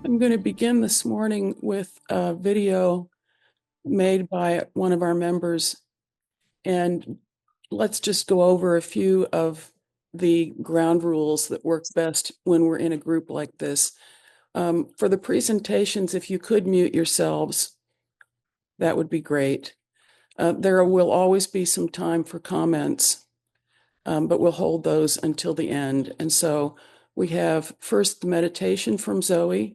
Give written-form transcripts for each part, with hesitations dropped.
I'm going to begin this morning with a video made by one of our members, and let's just go over a few of the ground rules that work best when we're in a group like this. For the presentations, if you could mute yourselves, that would be great. There will always be some time for comments, but we'll hold those until the end. And so we have first the meditation from Zoie,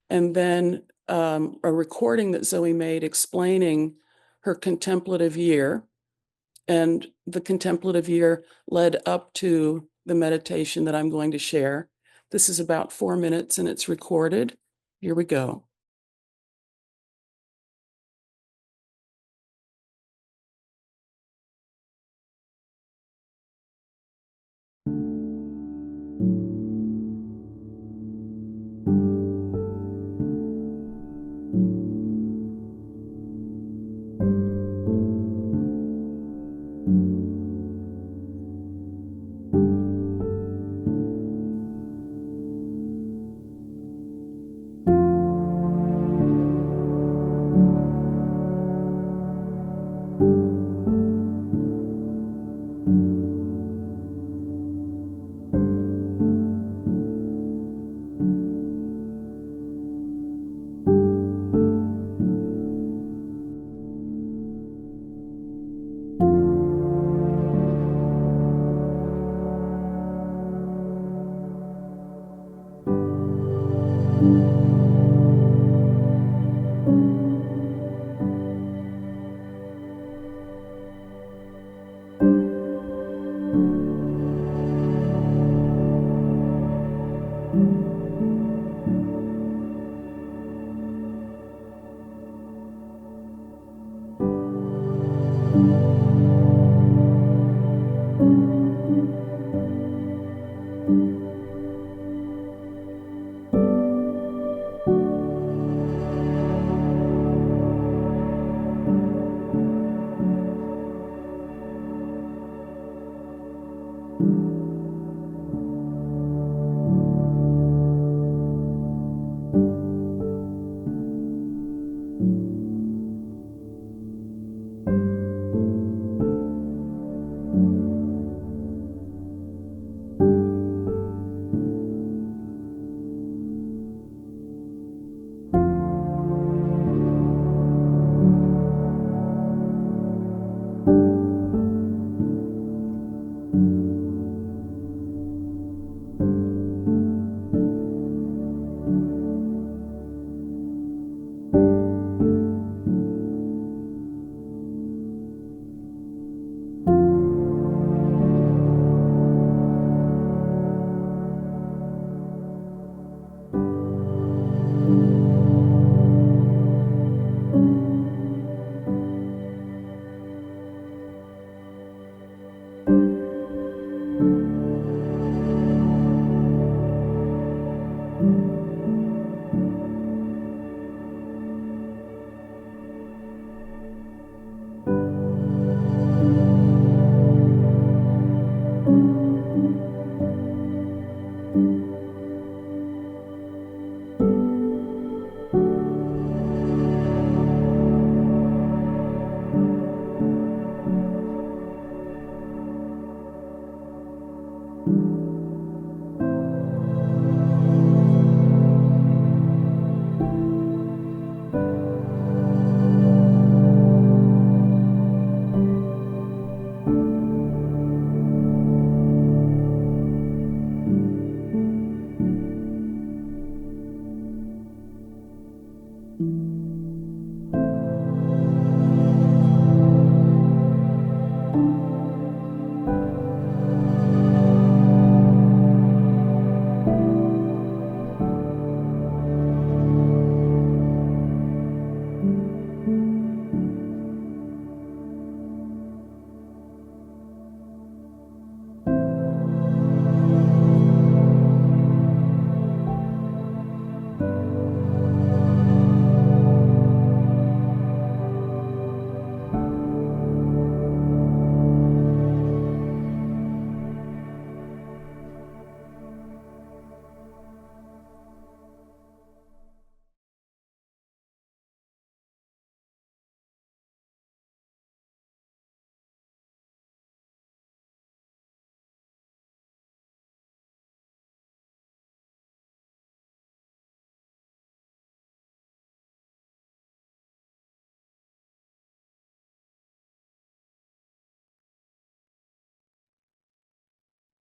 and then a recording that Zoie made explaining her contemplative year. And the contemplative year led up to the meditation that I'm going to share. This is about 4 minutes and it's recorded. Here we go.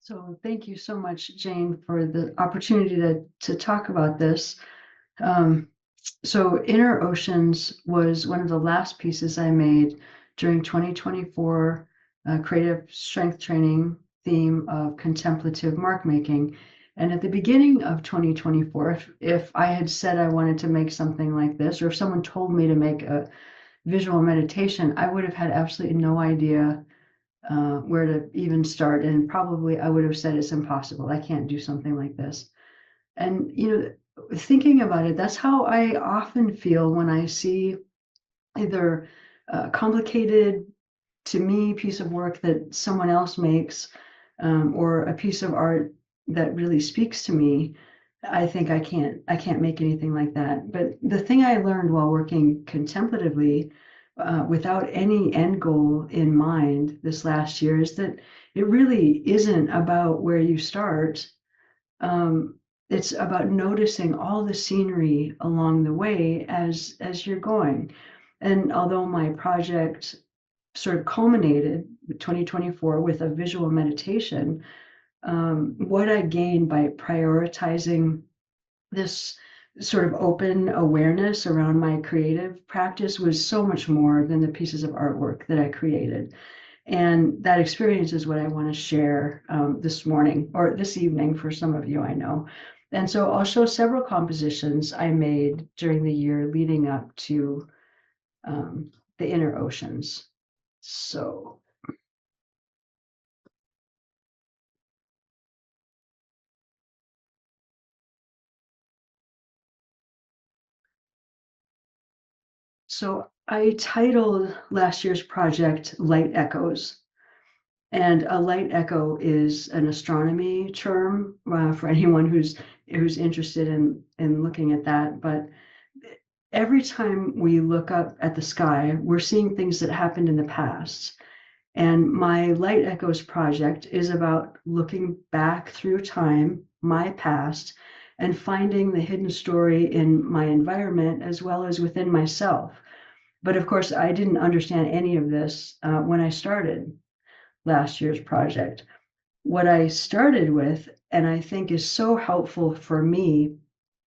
So thank you so much, Jane, for the opportunity to talk about this. Um, so Inner Oceans was one of the last pieces I made during 2024 creative strength training theme of contemplative mark making. And at the beginning of 2024, if I had said I wanted to make something like this, or if someone told me to make a visual meditation, I would have had absolutely no idea where to even start. And probably I would have said it's impossible. I can't do something like this. And, thinking about it, that's how I often feel when I see either a complicated to me piece of work that someone else makes, or a piece of art that really speaks to me. I think I can't make anything like that. But the thing I learned while working contemplatively, without any end goal in mind this last year, is that it really isn't about where you start. Um, it's about noticing all the scenery along the way as you're going. And although my project sort of culminated 2024 with a visual meditation, what I gained by prioritizing this sort of open awareness around my creative practice was so much more than the pieces of artwork that I created. And that experience is what I want to share this morning or this evening for some of you I know. And so I'll show several compositions I made during the year leading up to the Inner Oceans. So So I titled last year's project Light Echoes. And a light echo is an astronomy term for anyone who's interested in looking at that. But every time we look up at the sky, we're seeing things that happened in the past. And my Light Echoes project is about looking back through time, my past, and finding the hidden story in my environment as well as within myself. But of course, I didn't understand any of this when I started last year's project. What I started with, and I think is so helpful for me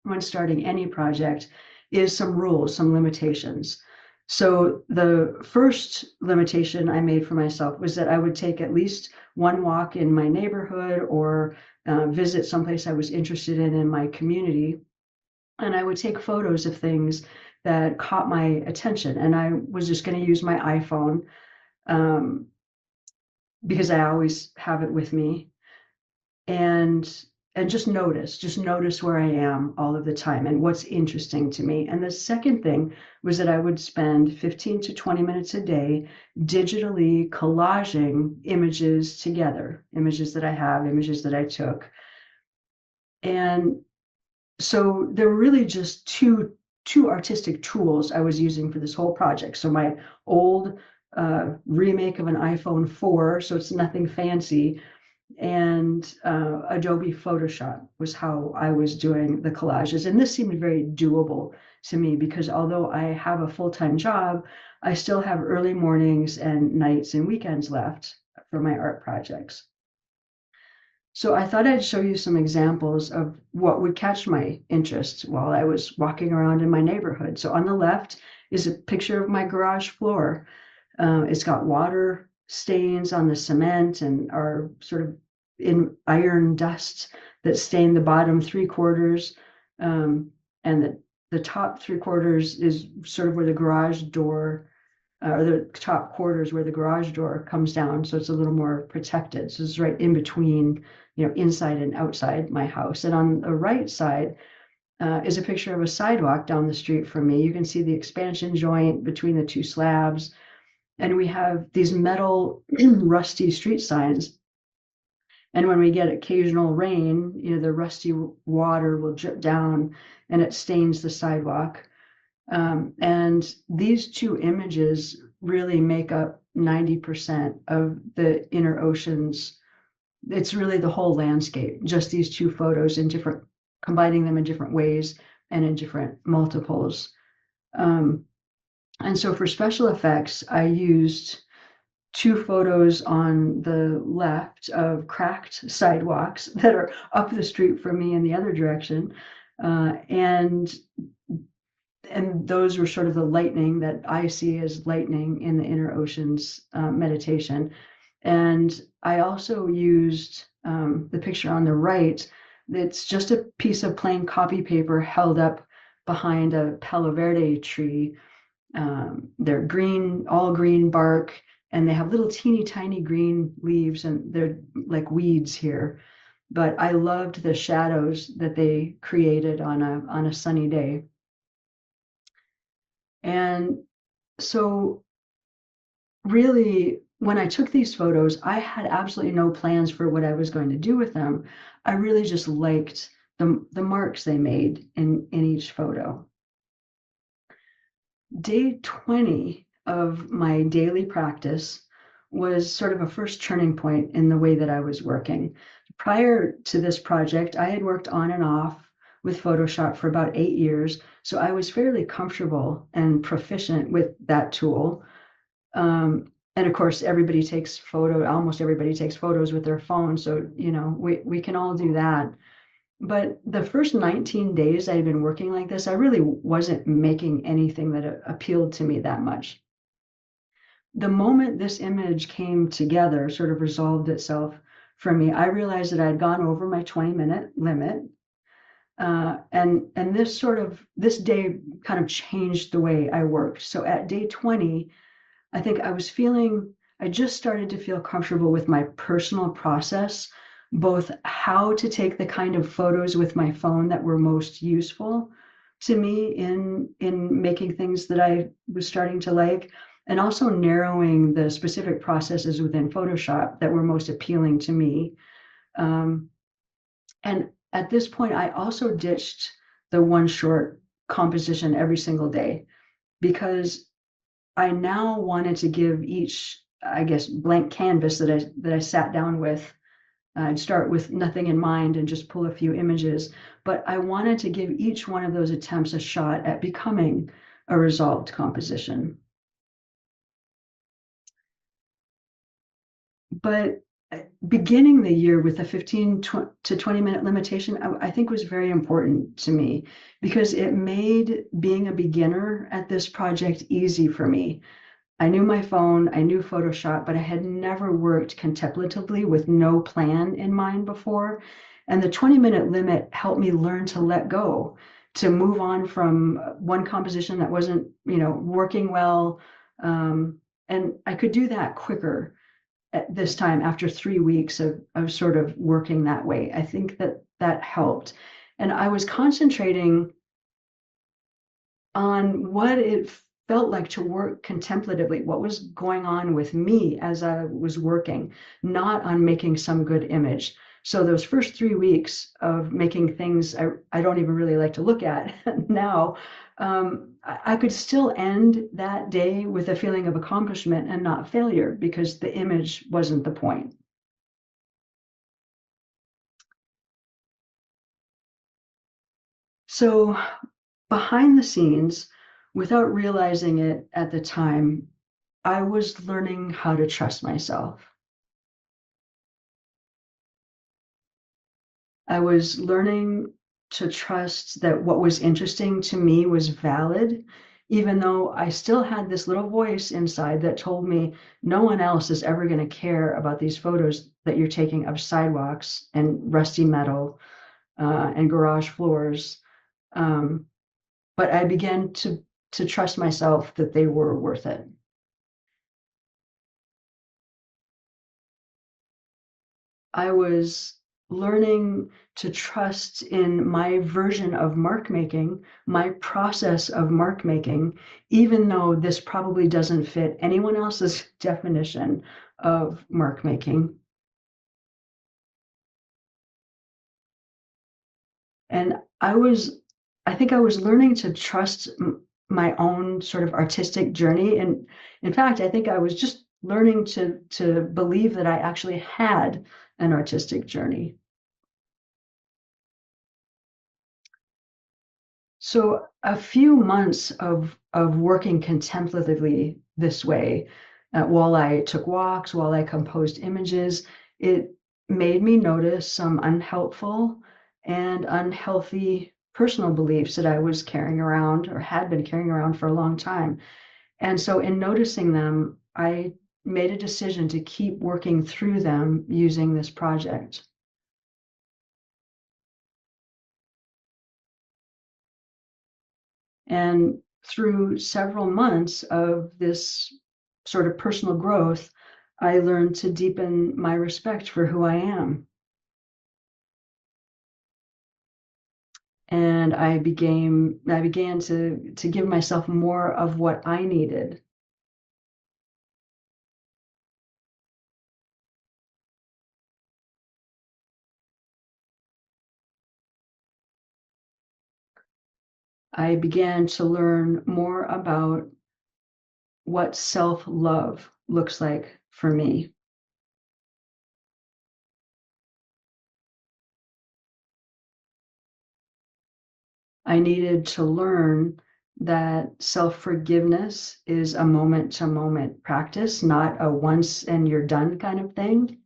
when starting any project, is some rules, some limitations. So the first limitation I made for myself was that I would take at least one walk in my neighborhood or visit someplace I was interested in my community. And I would take photos of things that caught my attention. And I was just going to use my iPhone um, because I always have it with me. And just notice where I am all of the time and what's interesting to me. And the second thing was that I would spend 15 to 20 minutes a day digitally collaging images together, images that I have, images that I took. And so there were really just two artistic tools I was using for this whole project. So my old remake of an iPhone 4, so it's nothing fancy, and Adobe Photoshop was how I was doing the collages. And this seemed very doable to me because although I have a full-time job, I still have early mornings and nights and weekends left for my art projects. So I thought I'd show you some examples of what would catch my interest while I was walking around in my neighborhood. So on the left is a picture of my garage floor. It's got water stains on the cement and are sort of in iron dust that stain the bottom three quarters. And the top three quarters is sort of where the garage door, or the top quarters where the garage door comes down. So it's a little more protected. So it's right in between, inside and outside my house. And on the right side, is a picture of a sidewalk down the street from me. You can see the expansion joint between the two slabs. And we have these metal rusty street signs. And when we get occasional rain, the rusty water will drip down and it stains the sidewalk. And these two images really make up 90% of the Inner Oceans. It's really the whole landscape, just these two photos combining them in different ways and in different multiples. And so for special effects, I used two photos on the left of cracked sidewalks that are up the street from me in the other direction. And those were sort of the lightning that I see as lightning in the inner oceans meditation. And I also used the picture on the right. It's just a piece of plain copy paper held up behind a Palo Verde tree. They're green, all green bark, and they have little teeny tiny green leaves, and they're like weeds here. But I loved the shadows that they created on a sunny day. And so really, when I took these photos, I had absolutely no plans for what I was going to do with them. I really just liked the marks they made in each photo. Day 20 of my daily practice was sort of a first turning point in the way that I was working. Prior to this project, I had worked on and off with Photoshop for about 8 years, so I was fairly comfortable and proficient with that tool. And of course, almost everybody takes photos with their phone, so we can all do that. But the first 19 days I had been working like this, I really wasn't making anything that appealed to me that much. The moment this image came together, sort of resolved itself for me, I realized that I had gone over my 20-minute limit. And this day kind of changed the way I worked. So at day 20, I think I just started to feel comfortable with my personal process, both how to take the kind of photos with my phone that were most useful to me in making things that I was starting to like, and also narrowing the specific processes within Photoshop that were most appealing to me. Um, and at this point, I also ditched the one short composition every single day because I now wanted to give each, I guess, blank canvas that I sat down with. I'd start with nothing in mind and just pull a few images, but I wanted to give each one of those attempts a shot at becoming a resolved composition. But beginning the year with a 15 to 20-minute limitation, I think was very important to me because it made being a beginner at this project easy for me. I knew my phone, I knew Photoshop, but I had never worked contemplatively with no plan in mind before. And the 20-minute limit helped me learn to let go, to move on from one composition that wasn't, working well. And I could do that quicker at this time after 3 weeks of sort of working that way. I think that helped. And I was concentrating on what it felt like to work contemplatively, what was going on with me as I was working, not on making some good image. So those first 3 weeks of making things I don't even really like to look at now, I could still end that day with a feeling of accomplishment and not failure because the image wasn't the point. So behind the scenes, without realizing it at the time, I was learning how to trust myself. I was learning to trust that what was interesting to me was valid, even though I still had this little voice inside that told me no one else is ever going to care about these photos that you're taking of sidewalks and rusty metal and garage floors. Um, but I began to trust myself that they were worth it. I was learning to trust in my version of mark making, my process of mark making, even though this probably doesn't fit anyone else's definition of mark making. And I think I was learning to trust my own sort of artistic journey. And in fact, I think I was just learning to believe that I actually had an artistic journey. So a few months of working contemplatively this way while I took walks, while I composed images. It made me notice some unhelpful and unhealthy personal beliefs that I was carrying around or had been carrying around for a long time. And so, in noticing them, I made a decision to keep working through them using this project. And through several months of this sort of personal growth, I learned to deepen my respect for who I am. And I began to give myself more of what I needed. I began to learn more about what self-love looks like for me. I needed to learn that self-forgiveness is a moment-to-moment practice, not a once and you're done kind of thing.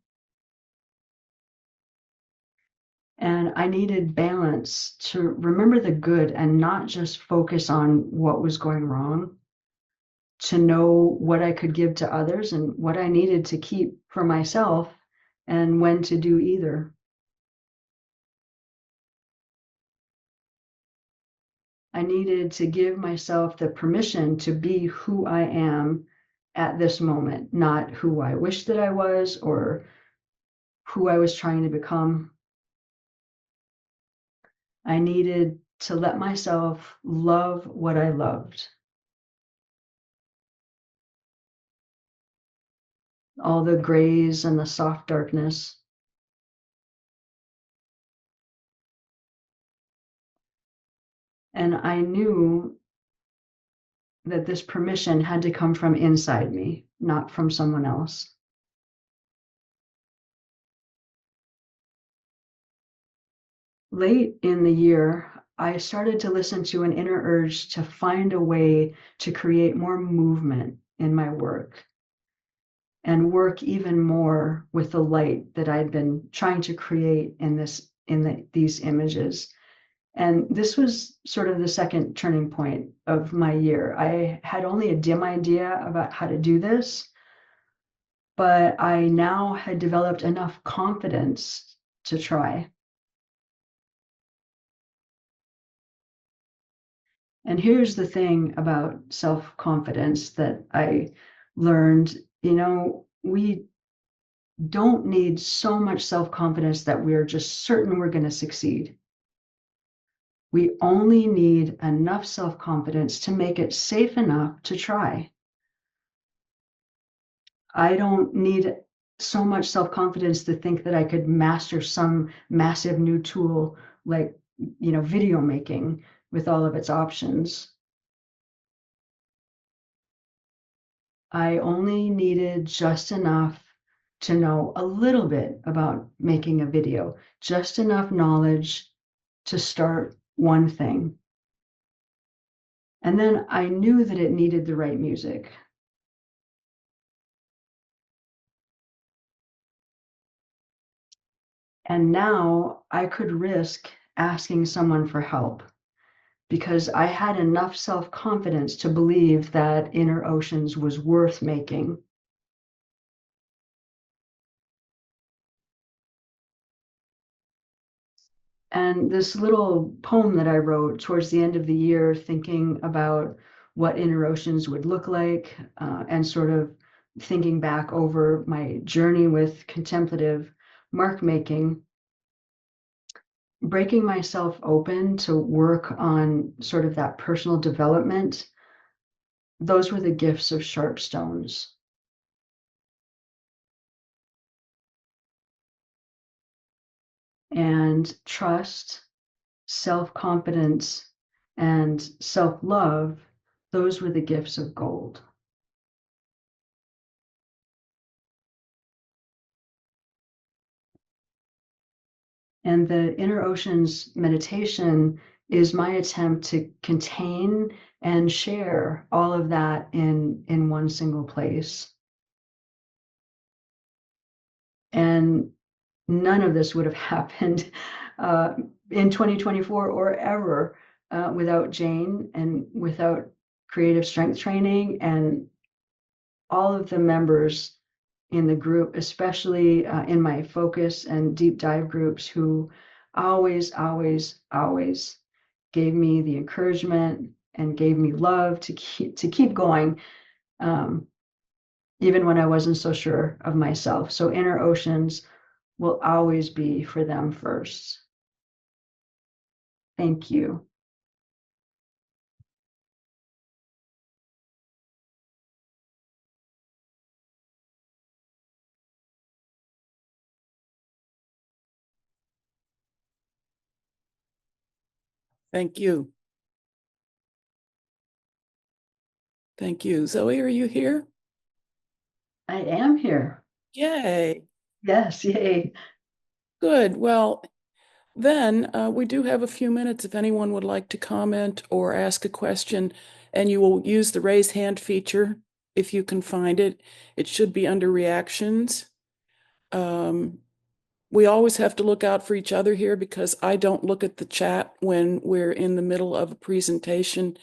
And I needed balance to remember the good and not just focus on what was going wrong, to know what I could give to others and what I needed to keep for myself and when to do either. I needed to give myself the permission to be who I am at this moment, not who I wish that I was or who I was trying to become. I needed to let myself love what I loved, all the grays and the soft darkness. And I knew that this permission had to come from inside me, not from someone else. Late in the year, I started to listen to an inner urge to find a way to create more movement in my work and work even more with the light that I'd been trying to create these images. And this was sort of the second turning point of my year. I had only a dim idea about how to do this, but I now had developed enough confidence to try. And here's the thing about self-confidence that I learned, we don't need so much self-confidence that we're just certain we're going to succeed. We only need enough self-confidence to make it safe enough to try. I don't need so much self-confidence to think that I could master some massive new tool like, video making with all of its options. I only needed just enough to know a little bit about making a video, just enough knowledge to start one thing. And then I knew that it needed the right music. And now I could risk asking someone for help because I had enough self-confidence to believe that Inner Oceans was worth making. And this little poem that I wrote towards the end of the year, thinking about what Inner Oceans would look like, and sort of thinking back over my journey with contemplative mark making, breaking myself open to work on sort of that personal development, those were the gifts of sharp stones. And trust, self-confidence, and self-love, those were the gifts of gold. And the Inner Oceans meditation is my attempt to contain and share all of that in one single place. none of this would have happened in 2024 or ever without Jane and without creative strength training and all of the members in the group, especially in my focus and deep dive groups, who always, always, always gave me the encouragement and gave me love to keep going, um, even when I wasn't so sure of myself. So Inner Oceans will always be for them first. Thank you. Thank you. Thank you. Zoe, are you here? I am here. Yay. Yes, yay. Good. Well, then we do have a few minutes if anyone would like to comment or ask a question, and you will use the raise hand feature if you can find it. It should be under reactions. We always have to look out for each other here because I don't look at the chat when we're in the middle of a presentation.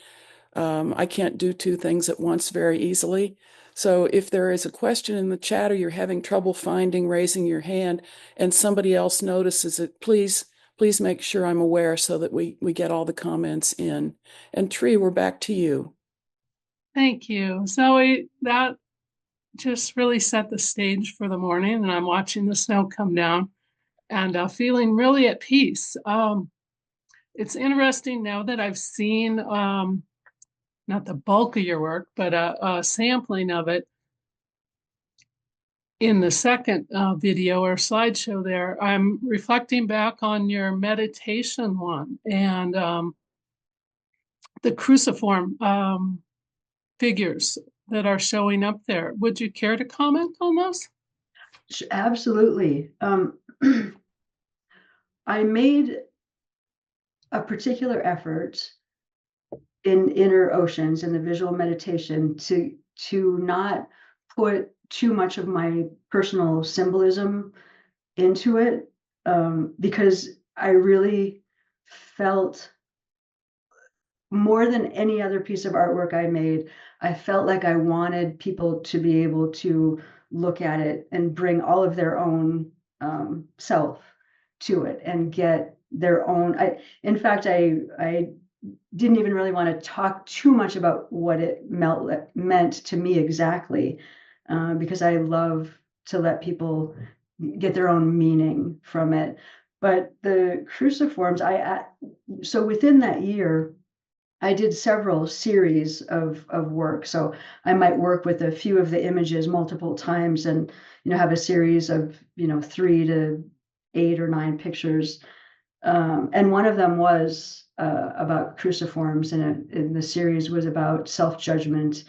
I can't do two things at once very easily. So if there is a question in the chat or you're having trouble finding raising your hand and somebody else notices it, please make sure I'm aware so that we get all the comments in. And Tree, we're back to you. Thank you. Zoe, that just really set the stage for the morning, and I'm watching the snow come down and feeling really at peace. It's interesting now that I've seen not the bulk of your work, but a sampling of it in the second video or slideshow there. I'm reflecting back on your meditation one and the cruciform figures that are showing up there. Would you care to comment on those? Absolutely. I made a particular effort in Inner Oceans in the visual meditation to not put too much of my personal symbolism into it, because I really felt, more than any other piece of artwork I made, I felt like I wanted people to be able to look at it and bring all of their own self to it and get their own. In fact, I didn't even really want to talk too much about what it meant to me exactly, because I love to let people get their own meaning from it. But the cruciforms, so within that year, I did several series of work. So I might work with a few of the images multiple times and, have a series of, 3 to 8 or 9 pictures. And one of them was about cruciforms, and the series was about self-judgment.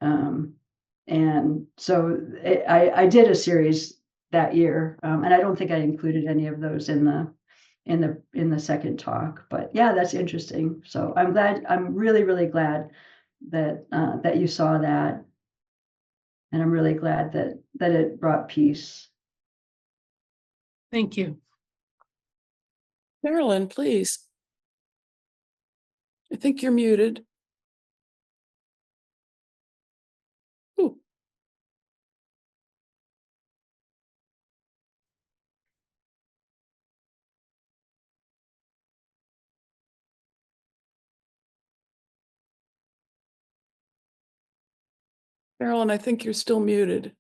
And so I did a series that year, and I don't think I included any of those in the second talk. But yeah, that's interesting. So I'm really, really glad that you saw that, and I'm really glad that it brought peace. Thank you. Marilyn, please. I think you're muted. Ooh. Marilyn, I think you're still muted.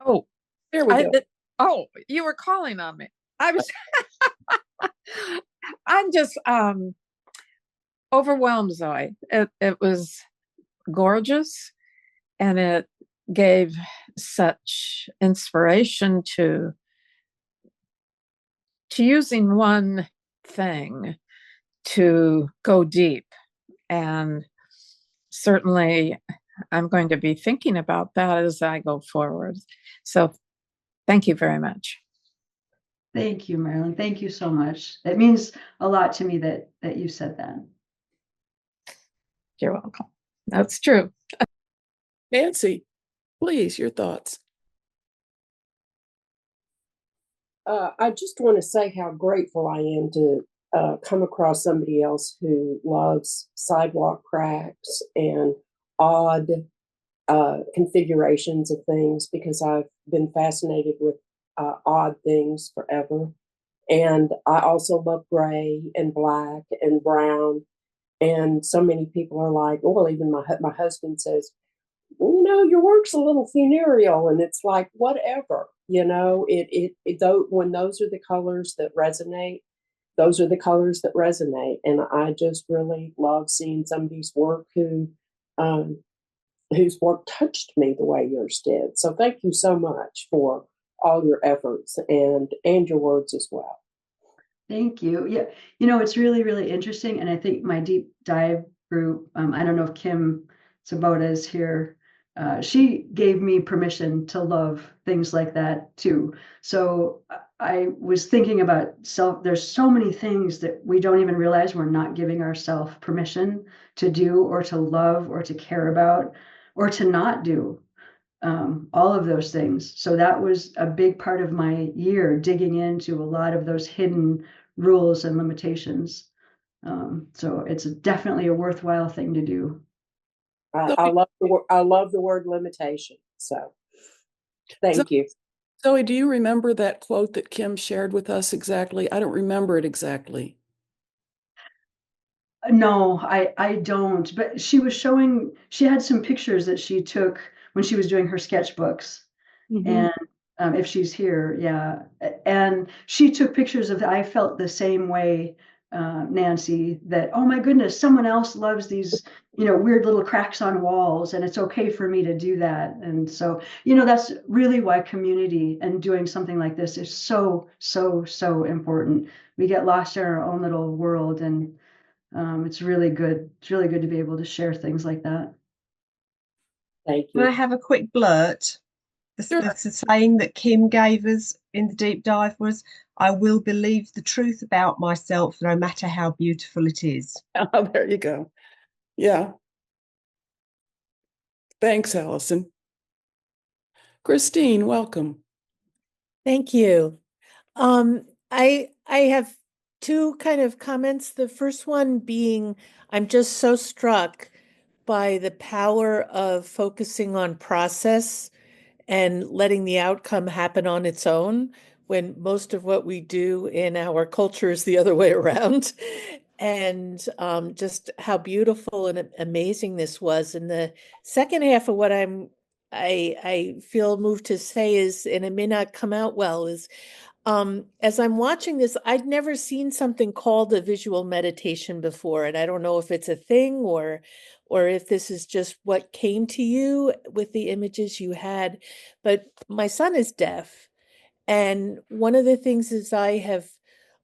Oh, There we go. You were calling on me. I was I'm just overwhelmed, Zoe. It was gorgeous, and it gave such inspiration to using one thing to go deep. And certainly I'm going to be thinking about that as I go forward. So thank you very much. Thank you, Marilyn. Thank you so much. It means a lot to me that you said that. You're welcome. That's true. Nancy, please, your thoughts. I just want to say how grateful I am to come across somebody else who loves sidewalk cracks and odd configurations of things, because I've been fascinated with odd things forever. And I also love gray and black and brown. And so many people are like, oh, well, even my husband says, you know, your work's a little funereal, and it's like, whatever, you know, though, when those are the colors that resonate, those are the colors that resonate. And I just really love seeing somebody's work whose work touched me the way yours did. So thank you so much for all your efforts and your words as well. Thank you. Yeah, you know, it's really, really interesting. And I think my deep dive group, I don't know if Kim Sabota is here. She gave me permission to love things like that too. So I was thinking about there's so many things that we don't even realize we're not giving ourselves permission to do or to love or to care about or to not do. All of those things. So that was a big part of my year, digging into a lot of those hidden rules and limitations. So it's definitely a worthwhile thing to do. I love the word limitation. So thank you. Zoe, do you remember that quote that Kim shared with us exactly? I don't remember it exactly. No, I don't. But she was showing, she had some pictures that she took when she was doing her sketchbooks. Mhm. And if she's here, yeah. And she took pictures of, I felt the same way, Nancy, that, oh my goodness, someone else loves these, you know, weird little cracks on walls, and it's okay for me to do that. And so, you know, that's really why community and doing something like this is so, so, so important. We get lost in our own little world, and it's really good. It's really good to be able to share things like that. Thank Can I you. have a quick blurt? Sure. The saying that Kim gave us in the deep dive was, I will believe the truth about myself, no matter how beautiful it is. Oh, there you go. Yeah. Thanks, Allison. Christine, welcome. Thank you. I have two kind of comments. The first one being, I'm just so struck by the power of focusing on process and letting the outcome happen on its own, when most of what we do in our culture is the other way around. And just how beautiful and amazing this was. And the second half of what I feel moved to say is, and it may not come out well, is as I'm watching this, I'd never seen something called a visual meditation before, and I don't know if it's a thing or if this is just what came to you with the images you had. But my son is deaf, and one of the things as I have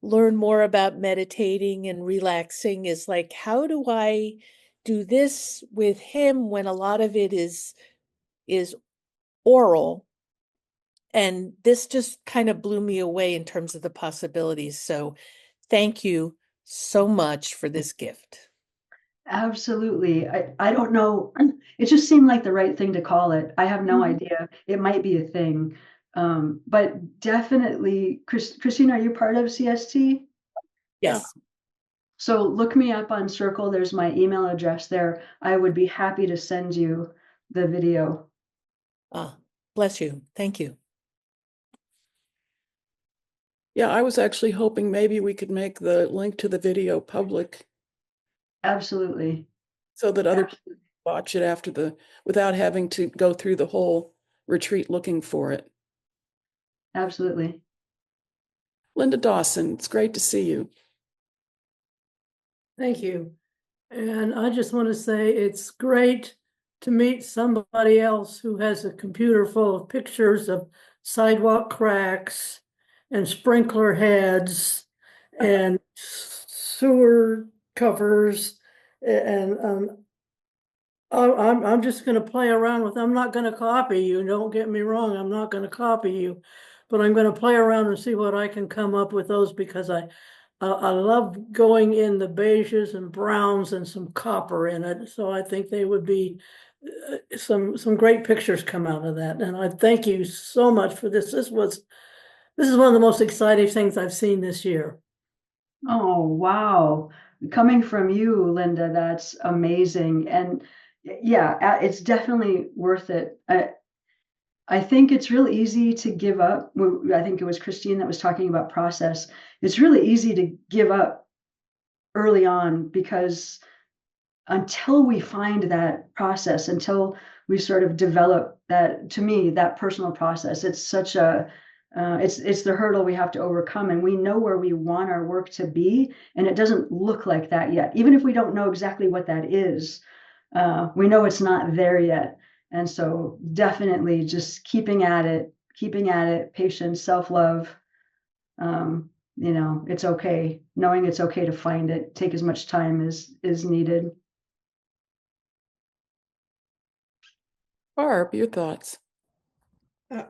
learned more about meditating and relaxing is like, how do I do this with him when a lot of it is oral? And this just kind of blew me away in terms of the possibilities. So thank you so much for this gift. Absolutely. I don't know. It just seemed like the right thing to call it. I have no idea. It might be a thing. But definitely, Christine, are you part of CST? Yes. So look me up on Circle. There's my email address there. I would be happy to send you the video. Bless you. Thank you. Yeah, I was actually hoping maybe we could make the link to the video public Absolutely. so that other people watch it without having to go through the whole retreat looking for it. Absolutely. Linda Dawson, it's great to see you. Thank you. And I just want to say it's great to meet somebody else who has a computer full of pictures of sidewalk cracks and sprinkler heads and sewer covers. And I'm just going to play around with, I'm not going to copy you. Don't get me wrong. I'm not going to copy you. but I'm going to play around and see what I can come up with those because I love going in the beiges and browns and some copper in it. So I think they would be some great pictures come out of that. And I thank you so much for this. This is one of the most exciting things I've seen this year. Oh, wow. Coming from you, Linda, that's amazing. And yeah, it's definitely worth it. I think it's real easy to give up. I think it was Christine that was talking about process. It's really easy to give up early on because until we find that process, until we sort of develop that, to me, that personal process, it's such a it's the hurdle we have to overcome, and we know where we want our work to be, and it doesn't look like that yet. Even if we don't know exactly what that is, we know it's not there yet. And so definitely just keeping at it, patience, self-love. It's okay. Knowing it's okay to find it, take as much time as is needed. Barb, your thoughts?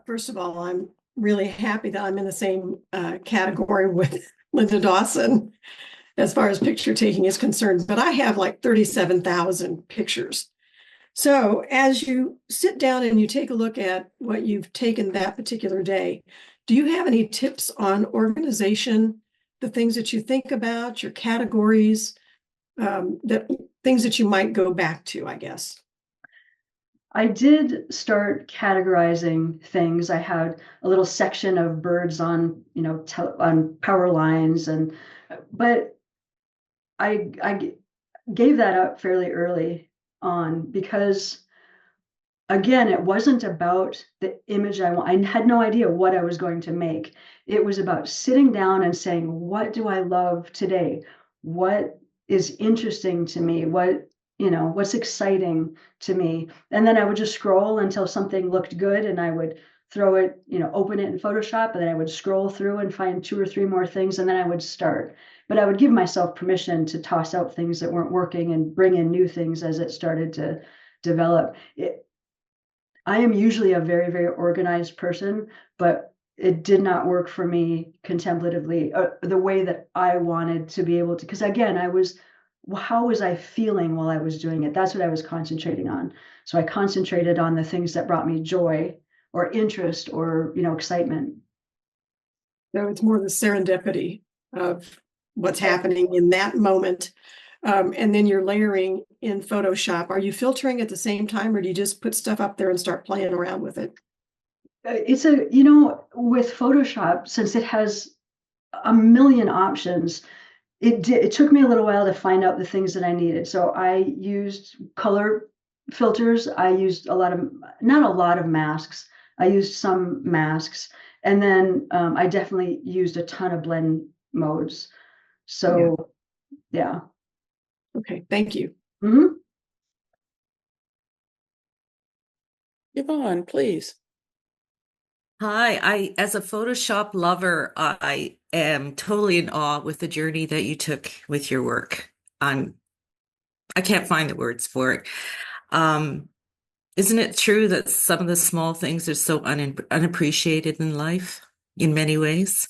First of all, I'm really happy that I'm in the same category with Linda Dawson as far as picture taking is concerned, but I have like 37,000 pictures. So as you sit down and you take a look at what you've taken that particular day, do you have any tips on organization, the things that you think about, your categories, things that you might go back to, I guess? I did start categorizing things. I had a little section of birds on, on power lines, but I gave that up fairly early on because, again, it wasn't about the image I want. I had no idea what I was going to make. It was about sitting down and saying, what do I love today? What is interesting to me? What's exciting to me? And then I would just scroll until something looked good, and I would throw it, open it in Photoshop, and then I would scroll through and find 2 or 3 more things, and then I would start. But I would give myself permission to toss out things that weren't working and bring in new things as it started to develop. I am usually a very, very organized person, but it did not work for me contemplatively, the way that I wanted to be able to, because again, how was I feeling while I was doing it? That's what I was concentrating on. So I concentrated on the things that brought me joy or interest or, excitement. So it's more the serendipity of what's happening in that moment. And then you're layering in Photoshop. Are you filtering at the same time, or do you just put stuff up there and start playing around with it? It's with Photoshop, since it has a million options, it took me a little while to find out the things that I needed. So I used color filters. I used not a lot of masks. I used some masks. And then I definitely used a ton of blend modes. So, yeah. Okay, thank you. Mm-hmm. Yvonne, please. Hi, as a Photoshop lover, I am totally in awe with the journey that you took with your work. I can't find the words for it. Isn't it true that some of the small things are so unappreciated in life in many ways?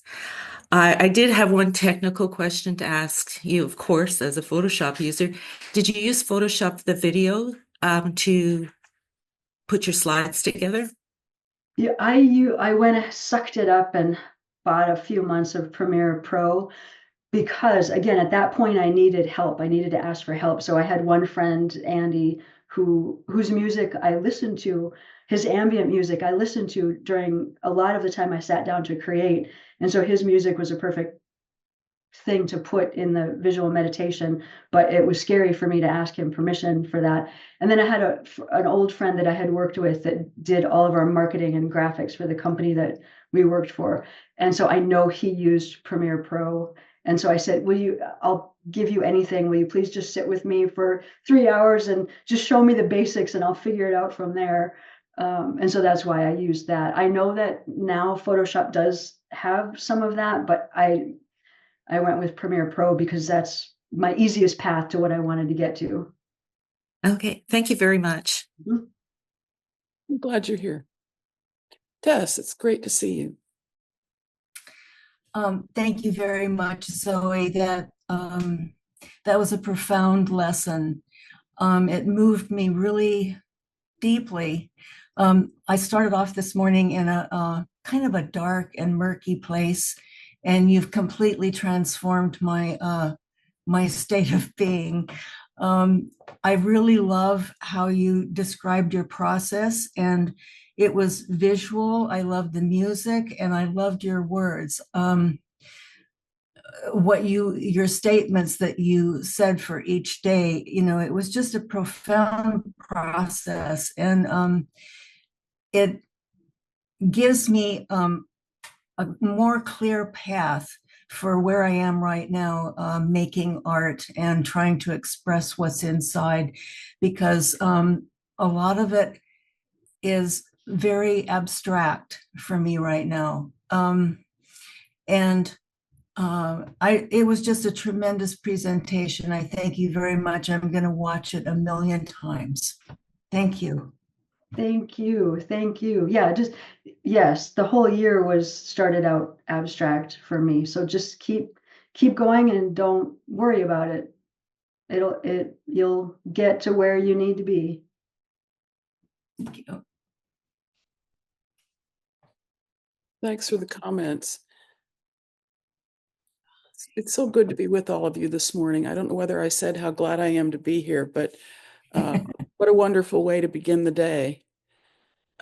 I did have one technical question to ask you, of course, as a Photoshop user. Did you use Photoshop the video to put your slides together? Yeah, I went sucked it up and bought a few months of Premiere Pro because, again, at that point I needed help. I needed to ask for help. So I had one friend, Andy, whose music I listened to, his ambient music I listened to during a lot of the time I sat down to create. And so his music was a perfect thing to put in the visual meditation, but it was scary for me to ask him permission for that. And then I had an old friend that I had worked with that did all of our marketing and graphics for the company that we worked for. And so I know he used Premiere Pro. And so I said, I'll give you anything. Will you please just sit with me for 3 hours and just show me the basics and I'll figure it out from there. And so that's why I used that. I know that now Photoshop does have some of that, but I went with Premiere Pro because that's my easiest path to what I wanted to get to. Okay, thank you very much. Mm-hmm. I'm glad you're here. Tess, it's great to see you. Thank you very much, Zoe. That was a profound lesson. It moved me really deeply. I started off this morning in a kind of a dark and murky place, and you've completely transformed my state of being. I really love how you described your process, and it was visual. I loved the music, and I loved your words. Your statements that you said for each day, it was just a profound process, and it gives me a more clear path for where I am right now, making art and trying to express what's inside, because a lot of it is very abstract for me right now. And it was just a tremendous presentation. I thank you very much. I'm going to watch it a million times. Thank you. Thank you. Thank you. Yeah, yes, the whole year started out abstract for me. So just keep going and don't worry about it. You'll get to where you need to be. Thank you. Thanks for the comments. It's so good to be with all of you this morning. I don't know whether I said how glad I am to be here, but what a wonderful way to begin the day.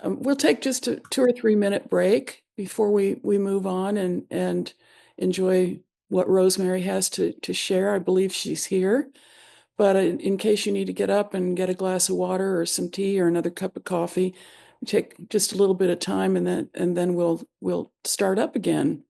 We'll take just a 2 or 3 minute break before we move on and enjoy what Rosemary has to share. I believe she's here, but in case you need to get up and get a glass of water or some tea or another cup of coffee, take just a little bit of time, and then we'll start up again.